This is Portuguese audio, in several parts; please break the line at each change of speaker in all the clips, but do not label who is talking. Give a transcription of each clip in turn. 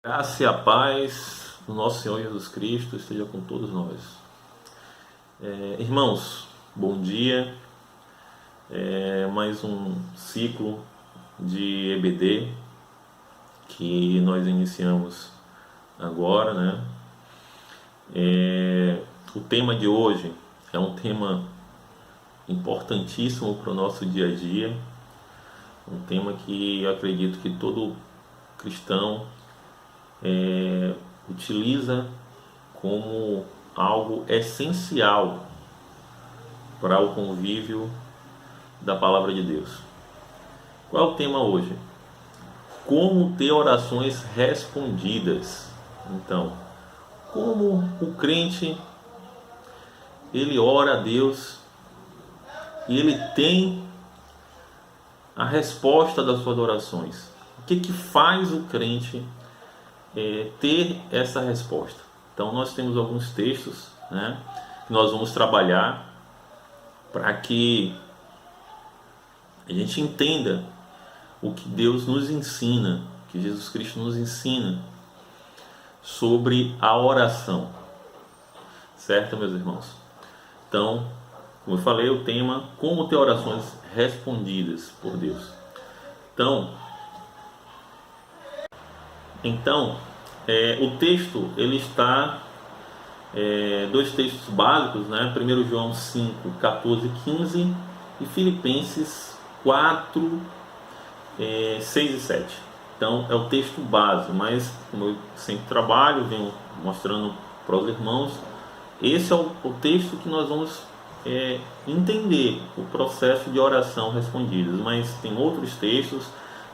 Graça e a paz do nosso Senhor Jesus Cristo esteja com todos nós. Irmãos, bom dia. Mais um ciclo de EBD que nós iniciamos agora, né? O tema de hoje é um tema importantíssimo para o nosso dia a dia, um tema que eu acredito que todo cristão utiliza como algo essencial para o convívio da palavra de Deus. Qual é o tema hoje? Como ter orações respondidas. Então, como o crente ele ora a Deus e ele tem a resposta das suas orações. O que faz o crente ter essa resposta? Então nós temos alguns textos, né, que nós vamos trabalhar para que a gente entenda o que Deus nos ensina, que Jesus Cristo nos ensina sobre a oração, certo, meus irmãos? Então, como eu falei, o tema: como ter orações respondidas por Deus. Então, o texto ele está dois textos básicos, né? 1 João 5, 14 e 15 e Filipenses 4, 6 e 7. Então é o texto base, mas como eu sempre trabalho, venho mostrando para os irmãos, esse é o texto que nós vamos entender o processo de oração respondidas, mas tem outros textos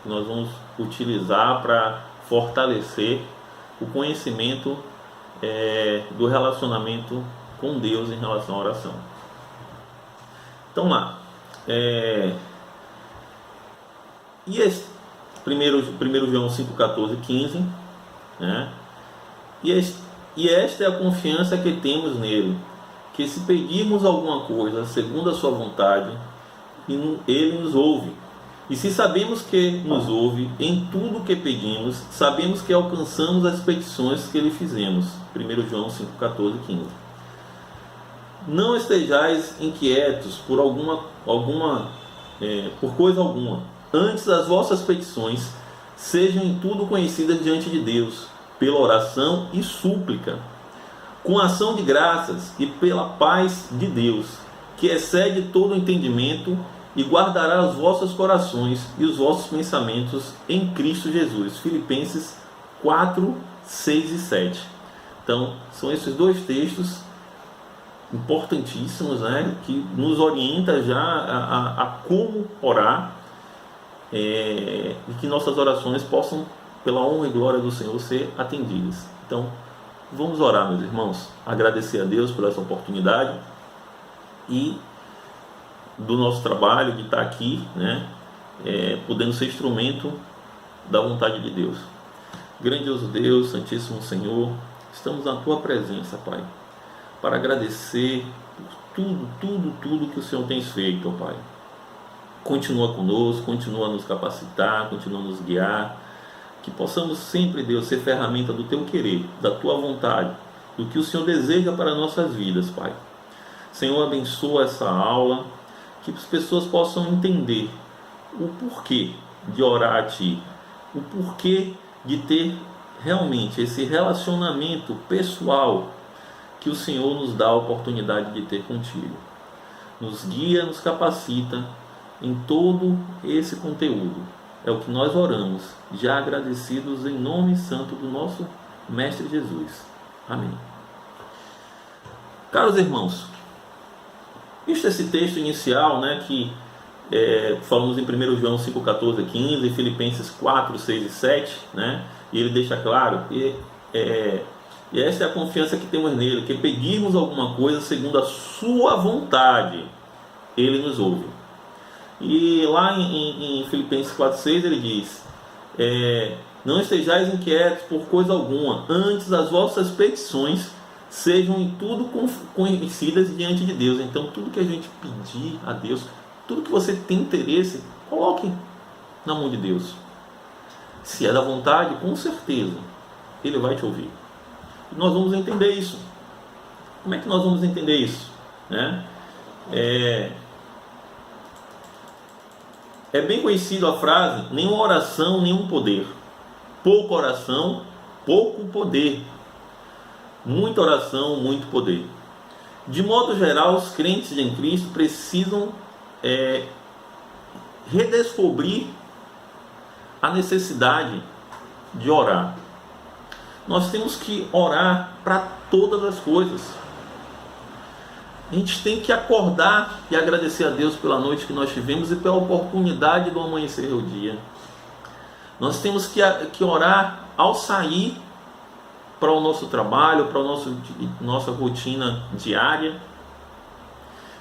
que nós vamos utilizar para fortalecer o conhecimento do relacionamento com Deus em relação à oração. Então lá, e esse 1 João 5, 14 e 15, né? E esta é a confiança que temos nele, que se pedirmos alguma coisa segundo a sua vontade, ele nos ouve. E se sabemos que nos ouve em tudo o que pedimos, sabemos que alcançamos as petições que lhe fizemos. 1 João 5, 14 e 15. Não estejais inquietos por coisa alguma. Antes as vossas petições sejam em tudo conhecidas diante de Deus, pela oração e súplica, com ação de graças e pela paz de Deus, que excede todo o entendimento, e guardará os vossos corações e os vossos pensamentos em Cristo Jesus. Filipenses 4, 6 e 7. Então, são esses dois textos importantíssimos, né, que nos orienta já a como orar, e que nossas orações possam, pela honra e glória do Senhor, ser atendidas. Então, vamos orar, meus irmãos, agradecer a Deus por essa oportunidade e do nosso trabalho de estar aqui, né, podendo ser instrumento da vontade de Deus. Grandioso Deus, Santíssimo Senhor, estamos na Tua presença, Pai, para agradecer por tudo que o Senhor tem feito, Pai. Continua conosco, continua a nos capacitar, continua a nos guiar, que possamos sempre, Deus, ser ferramenta do Teu querer, da Tua vontade, do que o Senhor deseja para nossas vidas, Pai. Senhor, abençoa essa aula, que as pessoas possam entender o porquê de orar a Ti, o porquê de ter realmente esse relacionamento pessoal que o Senhor nos dá a oportunidade de ter contigo. Nos guia, nos capacita em todo esse conteúdo. É o que nós oramos, já agradecidos em nome santo do nosso Mestre Jesus. Amém. Caros irmãos, visto esse texto inicial, né, que falamos em 1 João 5, 14 e 15, e Filipenses 4, 6 e 7, né, e ele deixa claro que e essa é a confiança que temos nele, que pedirmos alguma coisa segundo a sua vontade, ele nos ouve. E lá em Filipenses 4, 6 ele diz: não estejais inquietos por coisa alguma, antes as vossas petições sejam em tudo conhecidas diante de Deus. Então tudo que a gente pedir a Deus, tudo que você tem interesse, coloque na mão de Deus. Se é da vontade, com certeza Ele vai te ouvir. E nós vamos entender isso. Como é que nós vamos entender isso? Né? É bem conhecido a frase: nenhuma oração, nenhum poder. Pouca oração, pouco poder. Muita oração, muito poder. De modo geral, os crentes em Cristo precisam redescobrir a necessidade de orar. Nós temos que orar para todas as coisas. A gente tem que acordar e agradecer a Deus pela noite que nós tivemos e pela oportunidade do amanhecer do dia. Nós temos que orar ao sair para o nosso trabalho, para a nossa rotina diária,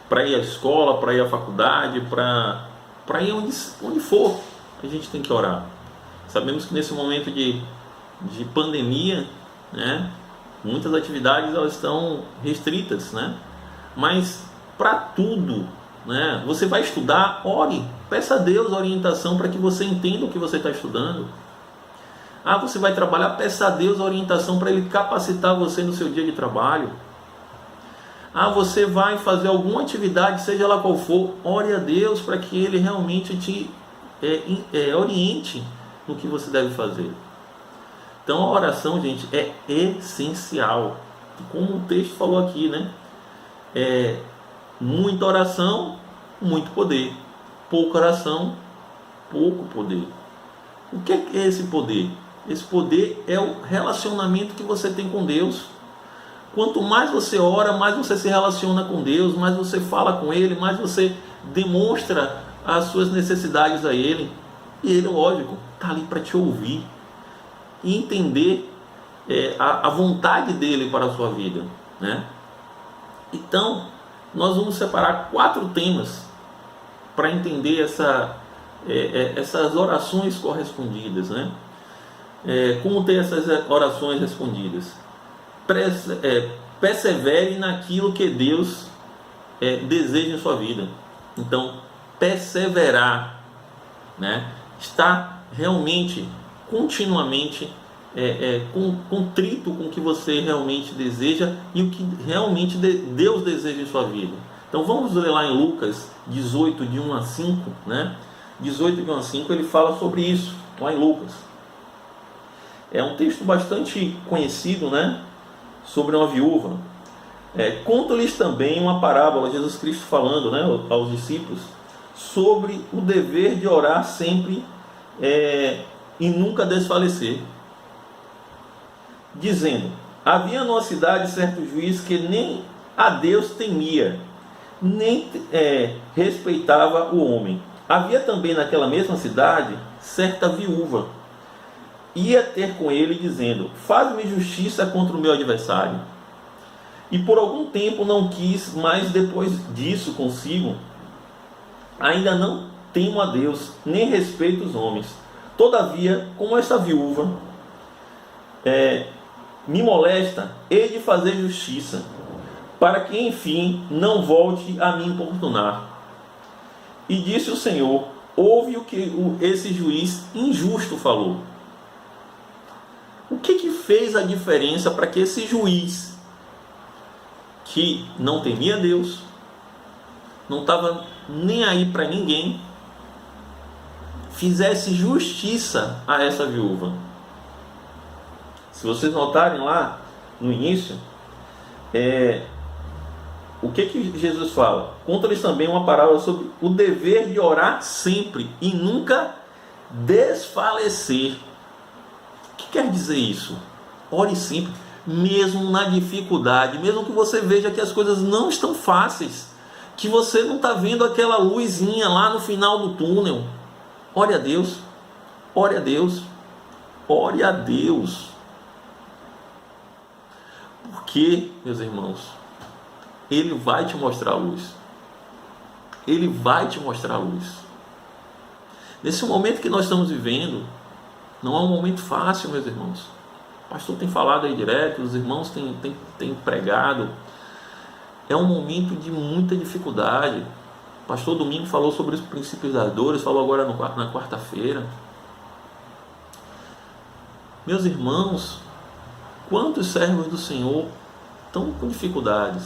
para ir à escola, para ir à faculdade, para ir onde for, a gente tem que orar. Sabemos que nesse momento de pandemia, né, muitas atividades elas estão restritas, né? Mas para tudo, né, você vai estudar, ore, peça a Deus orientação para que você entenda o que você está estudando. Você vai trabalhar, peça a Deus orientação para Ele capacitar você no seu dia de trabalho. Você vai fazer alguma atividade, seja lá qual for, ore a Deus para que Ele realmente te oriente no que você deve fazer. Então a oração, gente, é essencial. Como o texto falou aqui, né? Muita oração, muito poder. Pouca oração, pouco poder. O que é esse poder? Esse poder é o relacionamento que você tem com Deus. Quanto mais você ora, mais você se relaciona com Deus, mais você fala com Ele, mais você demonstra as suas necessidades a Ele. E Ele, lógico, está ali para te ouvir e entender a vontade dEle para a sua vida, né? Então, nós vamos separar 4 temas para entender essas orações correspondidas, né? Como ter essas orações respondidas? Persevere naquilo que Deus deseja em sua vida. Então, perseverar, né? Está realmente, continuamente contrito com o que você realmente deseja e o que realmente Deus deseja em sua vida. Então vamos ler lá em Lucas 18, de 1 a 5, né? 18, de 1 a 5, ele fala sobre isso, lá em Lucas. É um texto bastante conhecido, né? Sobre uma viúva. Conta-lhes também uma parábola, Jesus Cristo falando, né, aos discípulos, sobre o dever de orar sempre e nunca desfalecer. Dizendo: havia numa cidade certo juiz que nem a Deus temia, nem respeitava o homem. Havia também naquela mesma cidade certa viúva. Ia ter com ele dizendo: faz-me justiça contra o meu adversário. E por algum tempo não quis, mas depois disso consigo: ainda não temo a Deus, nem respeito os homens. Todavia, como esta viúva me molesta, hei de fazer justiça, para que enfim não volte a me importunar. E disse o Senhor: ouve o que esse juiz injusto falou. O que fez a diferença para que esse juiz, que não temia Deus, não estava nem aí para ninguém, fizesse justiça a essa viúva? Se vocês notarem lá no início, o que Jesus fala? Conta-lhes também uma parábola sobre o dever de orar sempre e nunca desfalecer. O que quer dizer isso? Ore sempre, mesmo na dificuldade, mesmo que você veja que as coisas não estão fáceis, que você não está vendo aquela luzinha lá no final do túnel. Ore a Deus, ore a Deus, ore a Deus. Porque, meus irmãos, Ele vai te mostrar a luz. Ele vai te mostrar a luz. Nesse momento que nós estamos vivendo, não é um momento fácil, meus irmãos. O pastor tem falado aí direto, os irmãos têm pregado. É um momento de muita dificuldade. O pastor Domingo falou sobre os princípios das dores, falou agora na quarta-feira. Meus irmãos, Quantos servos do Senhor estão com dificuldades?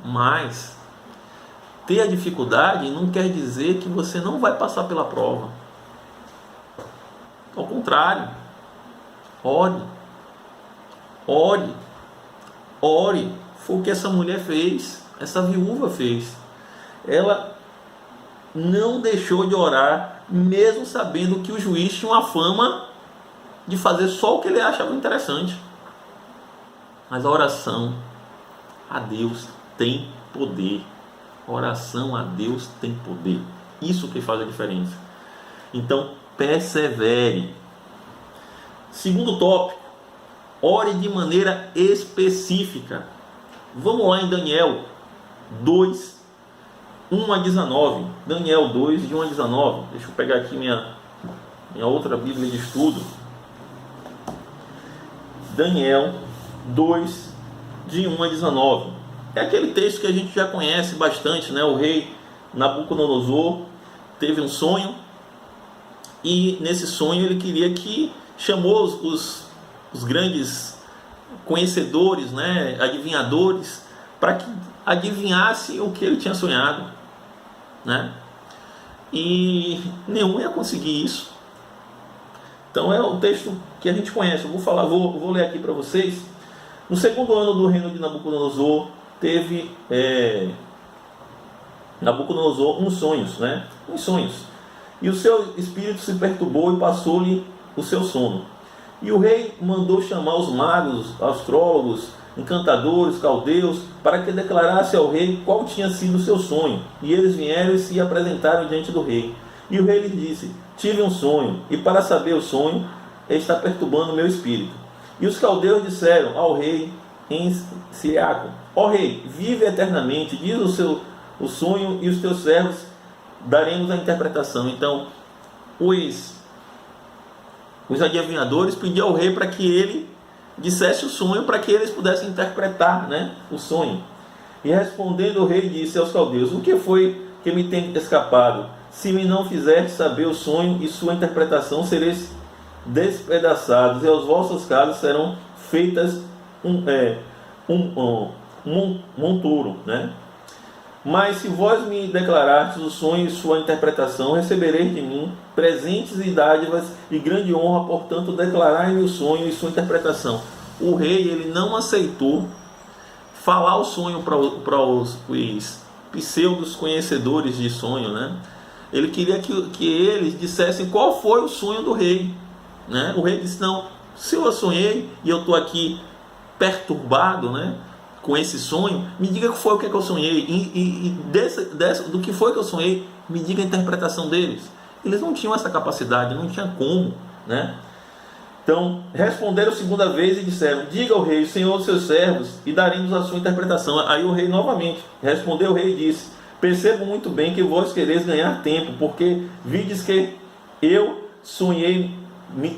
Mas ter a dificuldade não quer dizer que você não vai passar pela prova. Ao contrário, ore, ore, ore. Foi o que essa mulher fez, essa viúva fez. Ela não deixou de orar, mesmo sabendo que o juiz tinha uma fama de fazer só o que ele achava interessante. Mas a oração a Deus tem poder. A oração a Deus tem poder. Isso que faz a diferença. Então, persevere. Segundo tópico, ore de maneira específica. Vamos lá em Daniel 2, 1 a 19. Daniel 2, de 1 a 19. Deixa eu pegar aqui minha outra Bíblia de estudo. Daniel 2, de 1 a 19. É aquele texto que a gente já conhece bastante, né? O rei Nabucodonosor teve um sonho, e nesse sonho ele queria que chamou os grandes conhecedores, né? Adivinhadores, para que adivinhasse o que ele tinha sonhado, né? E nenhum ia conseguir isso. Então é o texto que a gente conhece. Eu vou ler aqui para vocês. No segundo ano do reino de Nabucodonosor, teve Nabucodonosor uns sonhos, né? Uns sonhos. E o seu espírito se perturbou e passou-lhe o seu sono. E o rei mandou chamar os magos, astrólogos, encantadores, caldeus, para que declarasse ao rei qual tinha sido o seu sonho. E eles vieram e se apresentaram diante do rei. E o rei lhe disse: tive um sonho, e para saber o sonho, está perturbando o meu espírito. E os caldeus disseram ao rei em Siriaco: ó rei, vive eternamente, diz o sonho, e os teus servos daremos a interpretação. Então, os adivinhadores pediam ao rei para que ele dissesse o sonho, para que eles pudessem interpretar, né, o sonho. E respondendo o rei disse aos caldeus: o que foi que me tem escapado? Se me não fizerdes saber o sonho e sua interpretação, sereis despedaçados, e aos vossos casos serão feitas monturo, né? Mas se vós me declarardes o sonho e sua interpretação, recebereis de mim presentes e dádivas e grande honra. Portanto, declarai-me o sonho e sua interpretação. O rei, ele não aceitou falar o sonho para os pseudos conhecedores de sonho, né? Ele queria que eles dissessem qual foi o sonho do rei, né? O rei disse: não, se eu sonhei e eu estou aqui perturbado, né, com esse sonho, me diga o que foi que eu sonhei, do que foi que eu sonhei, me diga a interpretação deles. Eles não tinham essa capacidade, não tinha como, né? Então responderam segunda vez e disseram: diga ao rei, Senhor dos seus servos, e daremos a sua interpretação. Aí o rei novamente respondeu o rei e disse: percebo muito bem que vós quereis ganhar tempo, porque vides que eu sonhei, me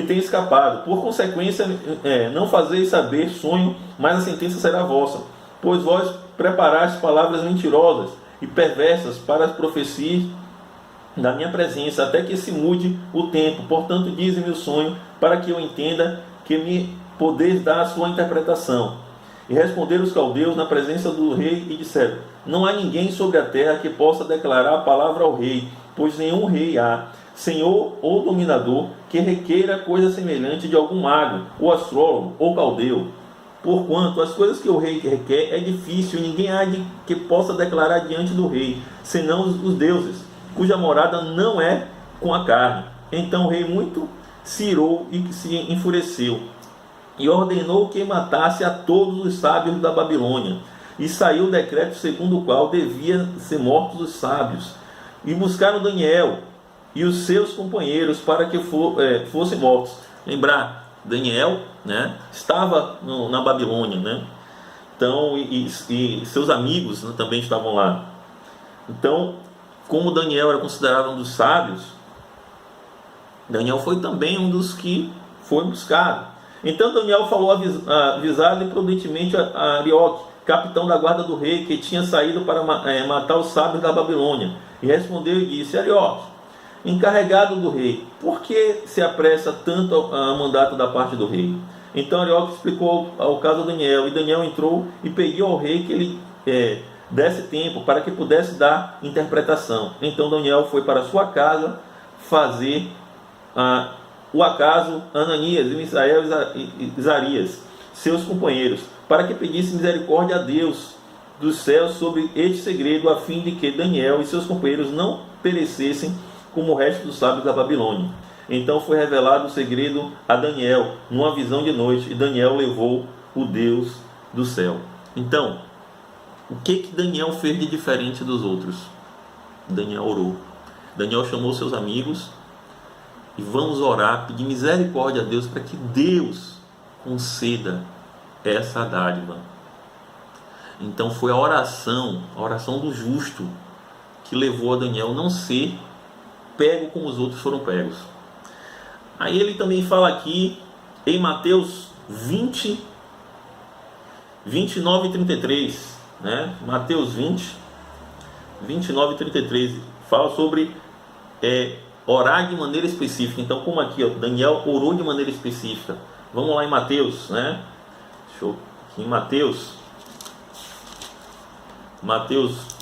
tem escapado. Por consequência, não fazeis saber sonho, mas a sentença será vossa, pois vós preparaste palavras mentirosas e perversas para as profecias da minha presença, até que se mude o tempo. Portanto, dize-me o sonho, para que eu entenda, que me podeis dar a sua interpretação. E responderam os caldeus na presença do rei e disseram: não há ninguém sobre a terra que possa declarar a palavra ao rei, pois nenhum rei há, senhor ou dominador, que requeira coisa semelhante de algum mago, ou astrólogo, ou caldeu. Porquanto as coisas que o rei requer é difícil, ninguém há que possa declarar diante do rei, senão os deuses, cuja morada não é com a carne. Então o rei muito se irou e se enfureceu, e ordenou que matasse a todos os sábios da Babilônia. E saiu o decreto segundo o qual deviam ser mortos os sábios. E buscaram Daniel e os seus companheiros para que fossem mortos. Lembrar, Daniel, né, estava na Babilônia, né? Então, e seus amigos, né, também estavam lá. Então, como Daniel era considerado um dos sábios, Daniel foi também um dos que foi buscado. Então Daniel falou avisado e prudentemente a Arioque, capitão da guarda do rei, que tinha saído para matar os sábios da Babilônia. E respondeu e disse: Arioque, encarregado do rei, por que se apressa tanto a mandato da parte do rei? Então Arioque explicou o caso a Daniel, e Daniel entrou e pediu ao rei que ele desse tempo para que pudesse dar interpretação. Então Daniel foi para sua casa fazer o acaso Ananias, Misael e Izarias, seus companheiros, para que pedisse misericórdia a Deus dos céus sobre este segredo, a fim de que Daniel e seus companheiros não perecessem como o resto dos sábios da Babilônia. Então foi revelado o segredo a Daniel numa visão de noite, e Daniel levou o Deus do céu. Então, o que Daniel fez de diferente dos outros? Daniel orou. Daniel chamou seus amigos e vamos orar, pedir misericórdia a Deus para que Deus conceda essa dádiva. Então foi a oração do justo, que levou a Daniel não ser pego como os outros foram pegos. Aí ele também fala aqui em Mateus 20, 29 e 33, né? Mateus 20, 29 e 33, fala sobre orar de maneira específica. Então, como aqui, Daniel orou de maneira específica. Vamos lá em Mateus, né? Em Mateus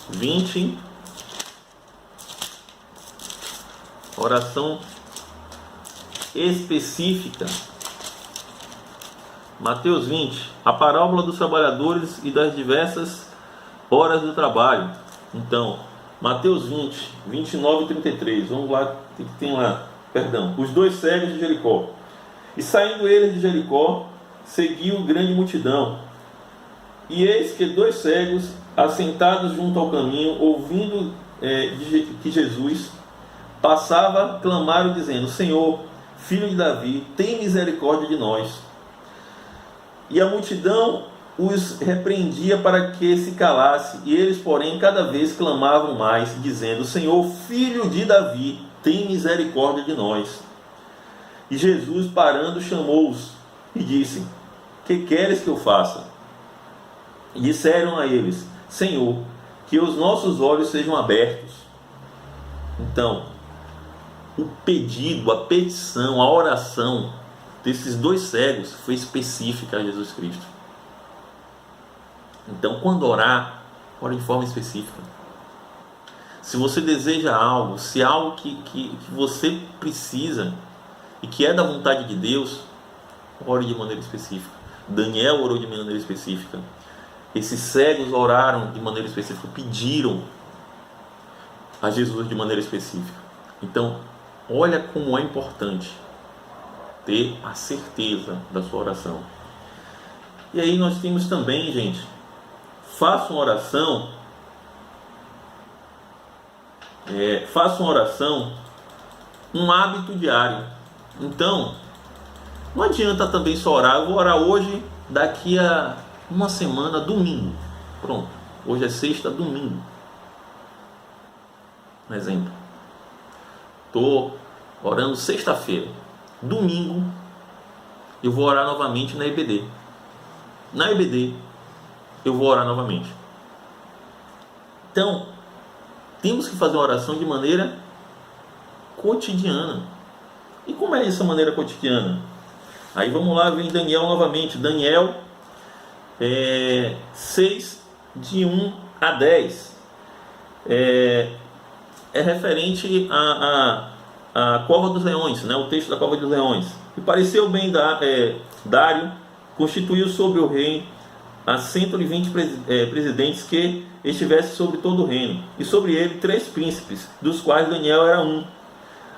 20, oração específica. Mateus 20, a parábola dos trabalhadores e das diversas horas do trabalho. Então, Mateus 20, 29 e 33. Vamos lá, o que tem lá? Perdão. Os dois cegos de Jericó. E saindo eles de Jericó, seguiu grande multidão. E eis que dois cegos, assentados junto ao caminho, ouvindo que Jesus passava, clamaram dizendo: Senhor, filho de Davi, tem misericórdia de nós. E a multidão os repreendia para que se calasse, e eles, porém, cada vez clamavam mais, dizendo: Senhor, filho de Davi, tem misericórdia de nós. E Jesus, parando, chamou-os e disse: Que queres que eu faça? E disseram a eles: Senhor, que os nossos olhos sejam abertos. Então, o pedido, a petição, a oração desses dois cegos foi específica a Jesus Cristo. Então, quando orar, ore de forma específica. Se você deseja algo, se é algo que você precisa e que é da vontade de Deus, ore de maneira específica. Daniel orou de maneira específica. Esses cegos oraram de maneira específica, pediram a Jesus de maneira específica. Então, olha como é importante ter a certeza da sua oração. E aí nós temos também, gente, faça uma oração, um hábito diário. Então, não adianta também só orar. Eu vou orar hoje, daqui a uma semana, domingo. Pronto, hoje é sexta, domingo. Um exemplo. Estou orando sexta-feira. Domingo, eu vou orar novamente na EBD. Na EBD, eu vou orar novamente. Então, temos que fazer uma oração de maneira cotidiana. E como é essa maneira cotidiana? Aí vamos lá, vem Daniel novamente. Daniel 6, de 1 a 10. É referente a Cova dos Leões, né? O texto da Cova dos Leões. E pareceu bem Dário constituiu sobre o reino a 120 presidentes que estivessem sobre todo o reino, e sobre ele 3 príncipes, dos quais Daniel era um,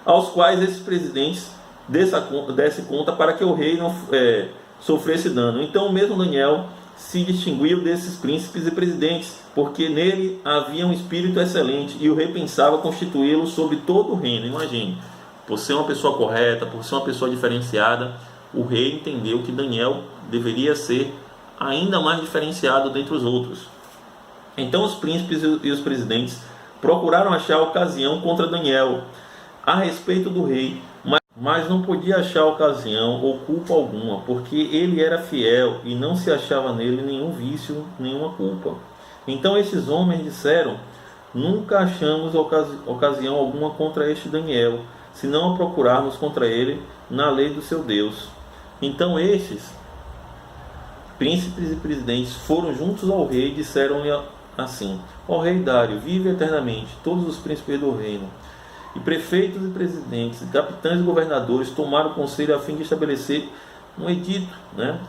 aos quais esses presidentes desse conta para que o rei não sofresse dano. Então mesmo Daniel se distinguiu desses príncipes e presidentes, porque nele havia um espírito excelente, e o rei pensava constituí-lo sobre todo o reino. Imagine, por ser uma pessoa correta, por ser uma pessoa diferenciada, o rei entendeu que Daniel deveria ser ainda mais diferenciado dentre os outros. Então os príncipes e os presidentes procuraram achar ocasião contra Daniel a respeito do rei, mas não podia achar ocasião ou culpa alguma, porque ele era fiel e não se achava nele nenhum vício, nenhuma culpa. Então esses homens disseram: nunca achamos ocasião alguma contra este Daniel, se não a procurarmos contra ele na lei do seu Deus. Então estes príncipes e presidentes foram juntos ao rei e disseram-lhe assim: ó rei Dário, vive eternamente. Todos os príncipes do reino, e prefeitos e presidentes, e capitães e governadores tomaram conselho a fim de estabelecer um edito,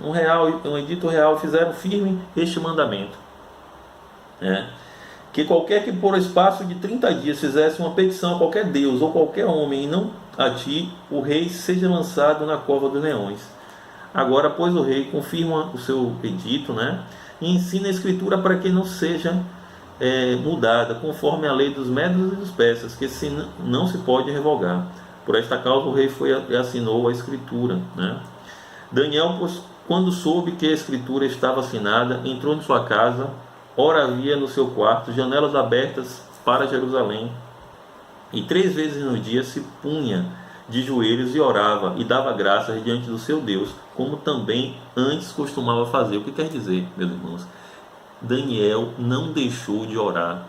um edito real, fizeram firme este mandamento, que qualquer que por espaço de 30 dias fizesse uma petição a qualquer deus ou qualquer homem, e não a ti, o rei seja lançado na cova dos leões. Agora, pois, o rei confirma o seu edito, e ensina a escritura para que não seja mudada, conforme a lei dos medos e dos persas, que não se pode revogar. Por esta causa o rei foi e assinou a escritura. Daniel, pois, quando soube que a escritura estava assinada, entrou em sua casa. Ora havia no seu quarto janelas abertas para Jerusalém, e 3 vezes no dia se punha de joelhos e orava e dava graças diante do seu Deus, como também antes costumava fazer. O que quer dizer, meus irmãos? Daniel não deixou de orar.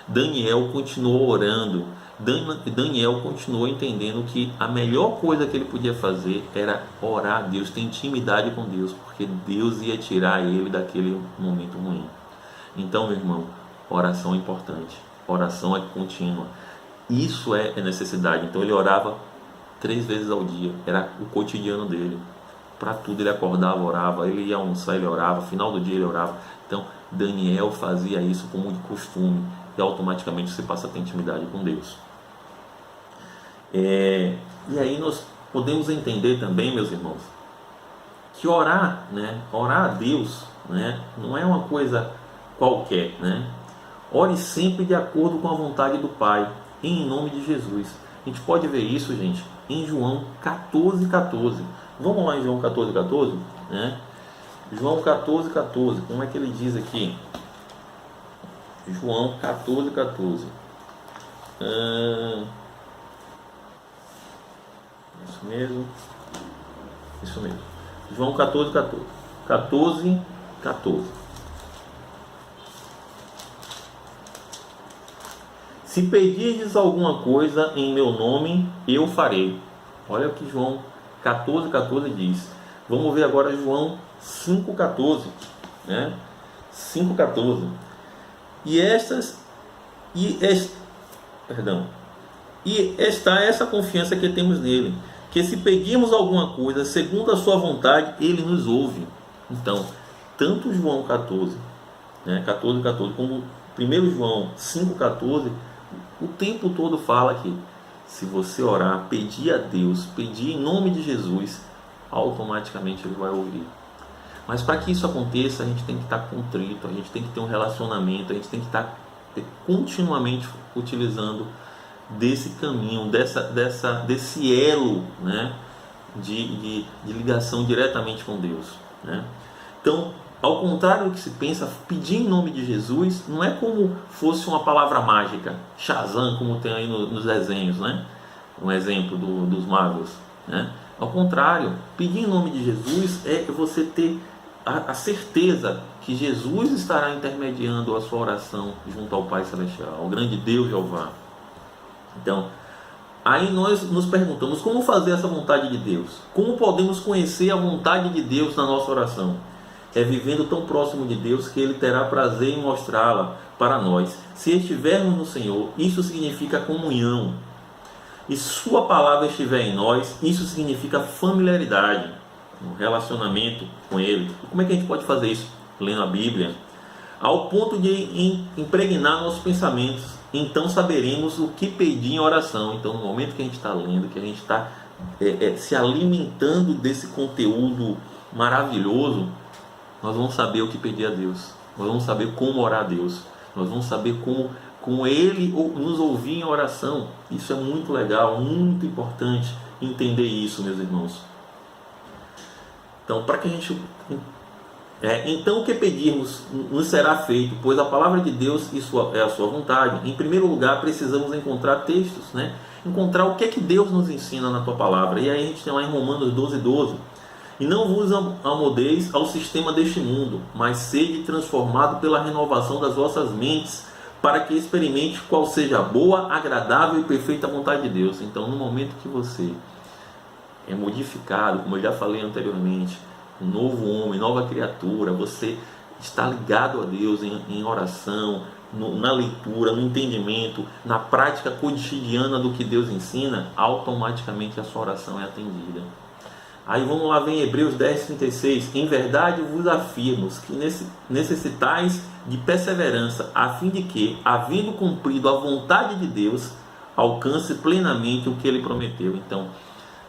Daniel continuou orando. Daniel continuou entendendo que a melhor coisa que ele podia fazer era orar a Deus, ter intimidade com Deus, porque Deus ia tirar ele daquele momento ruim. Então, meu irmão, oração é importante, oração é contínua, isso é necessidade. Então ele orava 3 vezes ao dia, era o cotidiano dele. Para tudo ele acordava, orava, ele ia almoçar, ele orava, final do dia ele orava. Então Daniel fazia isso como de costume, e automaticamente você passa a ter intimidade com Deus. E aí nós podemos entender também, meus irmãos, que orar, orar a Deus, não é uma coisa qualquer, Ore sempre de acordo com a vontade do Pai, em nome de Jesus. A gente pode ver isso, gente, em João 14,14. Vamos lá em João 14,14, João 14,14, como é que ele diz aqui? João 14,14. Isso mesmo. João 14,14. 14,14. Se pedirdes alguma coisa em meu nome, eu farei. Olha o que João 14,14 diz. Vamos ver agora João 5,14. 5,14. E está essa confiança que temos nele, que se pedirmos alguma coisa segundo a sua vontade, ele nos ouve. Então, tanto João 14, 14,14, como 1 João 5,14, o tempo todo fala que se você orar, pedir a Deus, pedir em nome de Jesus, automaticamente ele vai ouvir. Mas para que isso aconteça, a gente tem que estar contrito, a gente tem que ter um relacionamento, a gente tem que estar continuamente utilizando desse caminho, desse elo, de ligação diretamente com Deus. Então, ao contrário do que se pensa, pedir em nome de Jesus não é como fosse uma palavra mágica, Shazam, como tem aí nos desenhos, um exemplo dos magos. Ao contrário, pedir em nome de Jesus é você ter a certeza que Jesus estará intermediando a sua oração junto ao Pai Celestial, ao grande Deus Jeová. Então, aí nós nos perguntamos, como fazer essa vontade de Deus? Como podemos conhecer a vontade de Deus na nossa oração? É vivendo tão próximo de Deus que Ele terá prazer em mostrá-la para nós. Se estivermos no Senhor, isso significa comunhão. E Sua palavra estiver em nós, isso significa familiaridade, um relacionamento com Ele. E como é que a gente pode fazer isso? Lendo a Bíblia, ao ponto de impregnar nossos pensamentos. Então saberemos o que pedir em oração. Então, no momento que a gente está lendo, que a gente está se alimentando desse conteúdo maravilhoso, nós vamos saber o que pedir a Deus, nós vamos saber como orar a Deus, nós vamos saber como Ele nos ouvir em oração. Isso é muito legal, muito importante entender isso, meus irmãos. Então, para que a gente... então o que pedirmos nos será feito, pois a palavra de Deus é a sua vontade. Em primeiro lugar, precisamos encontrar textos, encontrar o que é que Deus nos ensina na tua palavra. E aí a gente tem lá em Romanos 12:12. E não vos amoldeis ao sistema deste mundo, mas sede transformado pela renovação das vossas mentes, para que experimente qual seja a boa, agradável e perfeita vontade de Deus. Então, no momento que você é modificado, como eu já falei anteriormente, um novo homem, nova criatura, você está ligado a Deus em oração, na leitura, no entendimento, na prática cotidiana do que Deus ensina, automaticamente a sua oração é atendida. Aí vamos lá, vem Hebreus 10:36. Em verdade vos afirmo que necessitais de perseverança, a fim de que, havendo cumprido a vontade de Deus, alcance plenamente o que Ele prometeu. Então,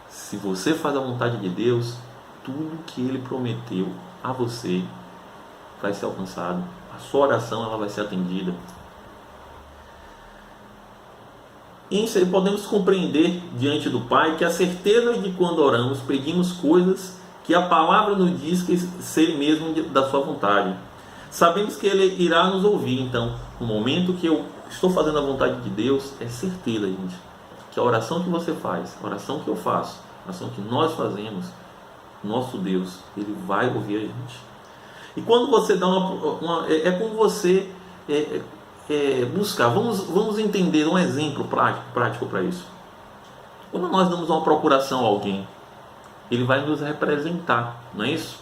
se você faz a vontade de Deus, tudo que Ele prometeu a você vai ser alcançado. A sua oração ela vai ser atendida. E podemos compreender diante do Pai que a certeza de quando oramos, pedimos coisas que a palavra nos diz que ser mesmo da sua vontade. Sabemos que Ele irá nos ouvir. Então, no momento que eu estou fazendo a vontade de Deus, é certeza, gente, que a oração que você faz, a oração que eu faço, a oração que nós fazemos, nosso Deus, Ele vai ouvir a gente. E quando você dá é como você buscar. Vamos entender um exemplo prático para isso. Quando nós damos uma procuração a alguém, ele vai nos representar, não é isso?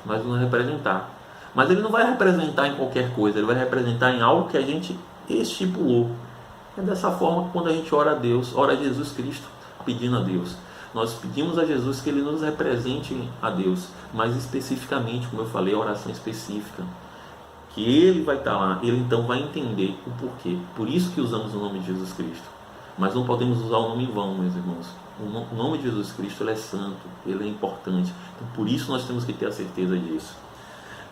Vai nos representar. Mas ele não vai representar em qualquer coisa, ele vai representar em algo que a gente estipulou. É dessa forma que quando a gente ora a Deus, ora a Jesus Cristo, pedindo a Deus. Nós pedimos a Jesus que Ele nos represente a Deus, mas especificamente, como eu falei, a oração específica, que Ele vai estar lá, Ele então vai entender o porquê. Por isso que usamos o nome de Jesus Cristo. Mas não podemos usar o nome em vão, meus irmãos. O nome de Jesus Cristo ele é santo, Ele é importante. Então, por isso nós temos que ter a certeza disso.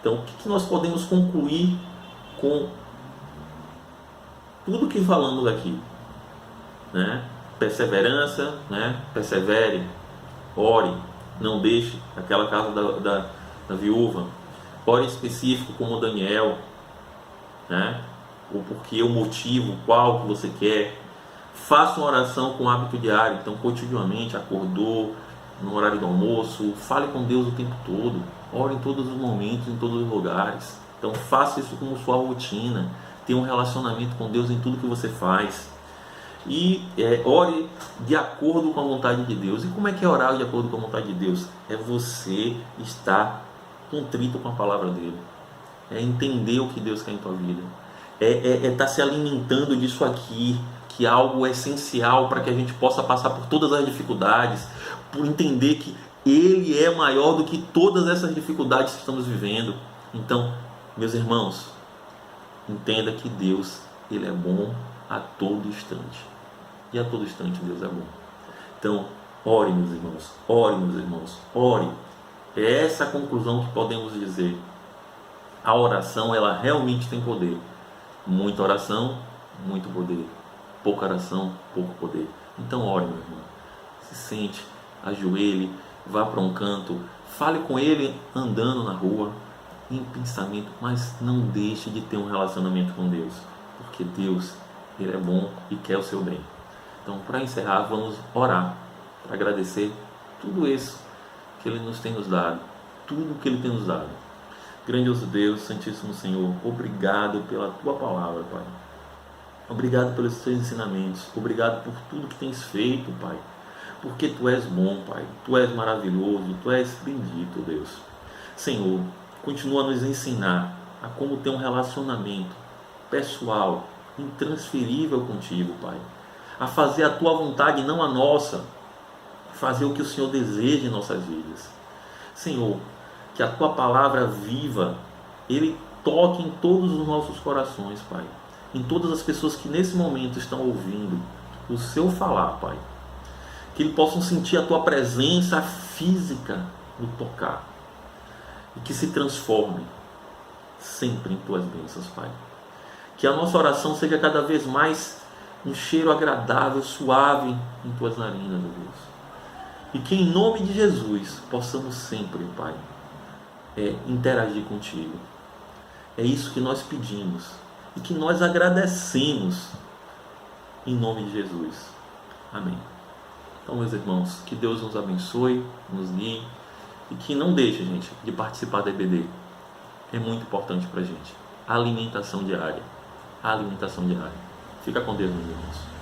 Então, o que nós podemos concluir com tudo que falamos aqui, né? Perseverança, né? Persevere, ore, não deixe aquela casa da viúva, ore específico como Daniel, né? O porquê, o motivo, qual que você quer. Faça uma oração com hábito diário, então cotidianamente, acordou, no horário do almoço, fale com Deus o tempo todo, ore em todos os momentos, em todos os lugares. Então faça isso como sua rotina, tenha um relacionamento com Deus em tudo que você faz. E ore de acordo com a vontade de Deus. E como é que é orar de acordo com a vontade de Deus? É você estar contrito com a palavra dele. É entender o que Deus quer em tua vida. É estar se alimentando disso aqui, que é algo essencial para que a gente possa passar por todas as dificuldades, por entender que Ele é maior do que todas essas dificuldades que estamos vivendo. Então, meus irmãos, entenda que Deus, Ele é bom a todo instante. E a todo instante Deus é bom. Então, ore, meus irmãos. Ore, meus irmãos. Ore. É essa a conclusão que podemos dizer. A oração, ela realmente tem poder. Muita oração, muito poder. Pouca oração, pouco poder. Então, ore, meu irmão. Se sente, ajoelhe, vá para um canto. Fale com Ele andando na rua, em pensamento. Mas não deixe de ter um relacionamento com Deus. Porque Deus, Ele é bom e quer o seu bem. Então, para encerrar, vamos orar, para agradecer tudo isso que Ele nos tem nos dado, tudo que Ele tem nos dado. Grandioso Deus, Santíssimo Senhor, obrigado pela Tua palavra, Pai. Obrigado pelos Teus ensinamentos, obrigado por tudo que tens feito, Pai. Porque Tu és bom, Pai, Tu és maravilhoso, Tu és bendito, Deus. Senhor, continua a nos ensinar a como ter um relacionamento pessoal, intransferível contigo, Pai. A fazer a Tua vontade, não a nossa. Fazer o que o Senhor deseja em nossas vidas. Senhor, que a Tua palavra viva, Ele toque em todos os nossos corações, Pai. Em todas as pessoas que nesse momento estão ouvindo o Seu falar, Pai. Que eles possam sentir a Tua presença física no tocar. E que se transforme sempre em Tuas bênçãos, Pai. Que a nossa oração seja cada vez mais um cheiro agradável, suave em Tuas narinas, meu Deus. E que em nome de Jesus possamos sempre, Pai, interagir contigo. É isso que nós pedimos e que nós agradecemos em nome de Jesus. Amém. Então, meus irmãos, que Deus nos abençoe, nos guie e que não deixe, gente, de participar da EBD. É muito importante para a gente. A alimentação diária. a alimentação diária. Fica com Deus, meus irmãos.